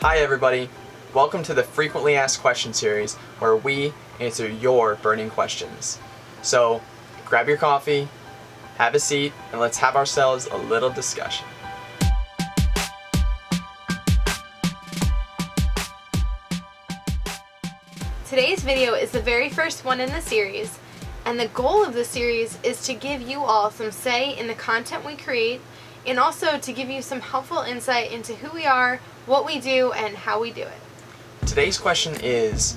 Hi everybody, welcome to the Frequently Asked Questions series where we answer your burning questions. So grab your coffee, have a seat, and let's have ourselves a little discussion. Today's video is the very first one in the series, and the goal of the series is to give you all some say in the content we create, and also to give you some helpful insight into who we are, what we do, and how we do it. Today's question is,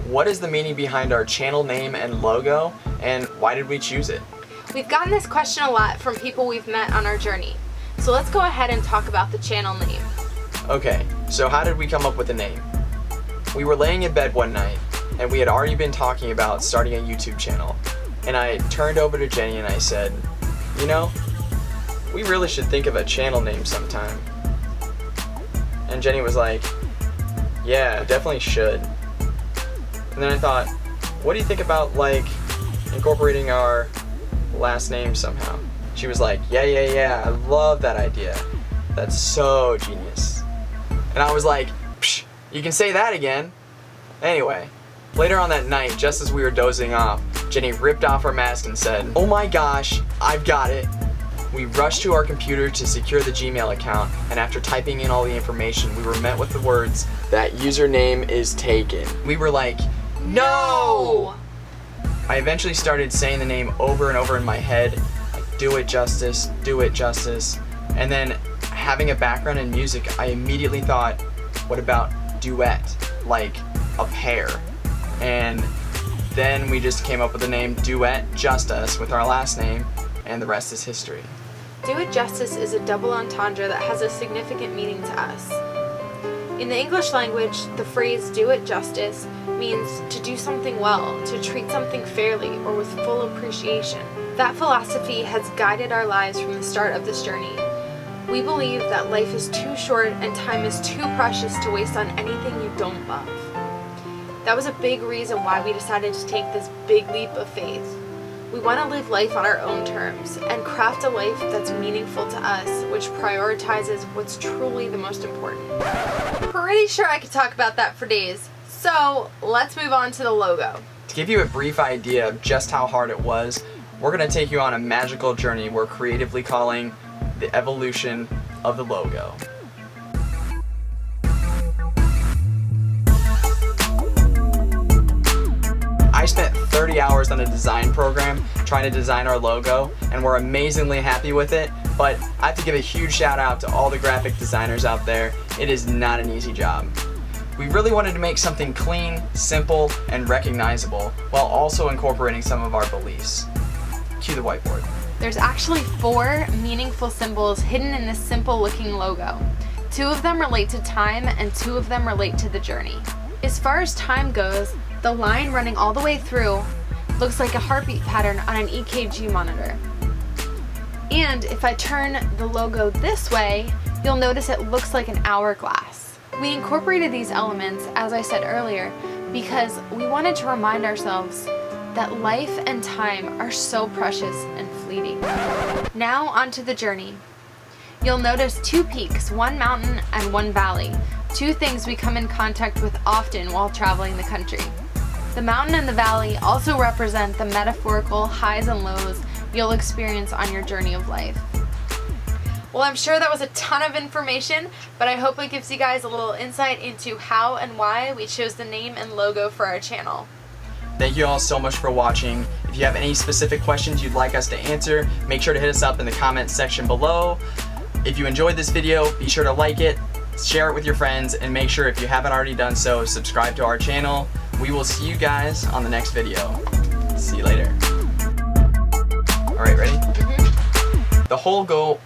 what is the meaning behind our channel name and logo, and why did we choose it? We've gotten this question a lot from people we've met on our journey, so let's go ahead and talk about the channel name. Okay, so how did we come up with the name? We were laying in bed one night, and we had already been talking about starting a YouTube channel, and I turned over to Jenny and I said, you know, we really should think of a channel name sometime. And Jenny was like, yeah, definitely should. And then I thought, what do you think about like incorporating our last name somehow? She was like, yeah, I love that idea. That's so genius. And I was like, psh, you can say that again. Anyway, later on that night, just as we were dozing off, Jenny ripped off her mask and said, oh my gosh, I've got it. We rushed to our computer to secure the Gmail account, and after typing in all the information, we were met with the words, that username is taken. We were like, no! I eventually started saying the name over and over in my head, like, Duet Justus, Duet Justus, and then having a background in music, I immediately thought, what about duet, like a pair? And then we just came up with the name Duet Justus with our last name, and the rest is history. Duet Justus is a double entendre that has a significant meaning to us. In the English language, the phrase do it justice means to do something well, to treat something fairly or with full appreciation. That philosophy has guided our lives from the start of this journey. We believe that life is too short and time is too precious to waste on anything you don't love. That was a big reason why we decided to take this big leap of faith. We want to live life on our own terms and craft a life that's meaningful to us, which prioritizes what's truly the most important. Pretty sure I could talk about that for days, so let's move on to the logo. To give you a brief idea of just how hard it was, we're going to take you on a magical journey we're creatively calling the evolution of the logo. I spent 30 hours on a design program trying to design our logo, and we're amazingly happy with it, but I have to give a huge shout out to all the graphic designers out there. It is not an easy job. We really wanted to make something clean, simple, and recognizable, while also incorporating some of our beliefs. Cue the whiteboard. There's actually 4 meaningful symbols hidden in this simple looking logo. 2 of them relate to time and 2 of them relate to the journey. As far as time goes, the line running all the way through looks like a heartbeat pattern on an EKG monitor. And if I turn the logo this way, you'll notice it looks like an hourglass. We incorporated these elements, as I said earlier, because we wanted to remind ourselves that life and time are so precious and fleeting. Now onto the journey. You'll notice 2 peaks, 1 mountain and 1 valley, 2 things we come in contact with often while traveling the country. The mountain and the valley also represent the metaphorical highs and lows you'll experience on your journey of life. Well, I'm sure that was a ton of information, but I hope it gives you guys a little insight into how and why we chose the name and logo for our channel. Thank you all so much for watching. If you have any specific questions you'd like us to answer, make sure to hit us up in the comments section below. If you enjoyed this video, be sure to like it, share it with your friends, and make sure, if you haven't already done so, subscribe to our channel. We will see you guys on the next video. See you later. Alright, ready? The whole goal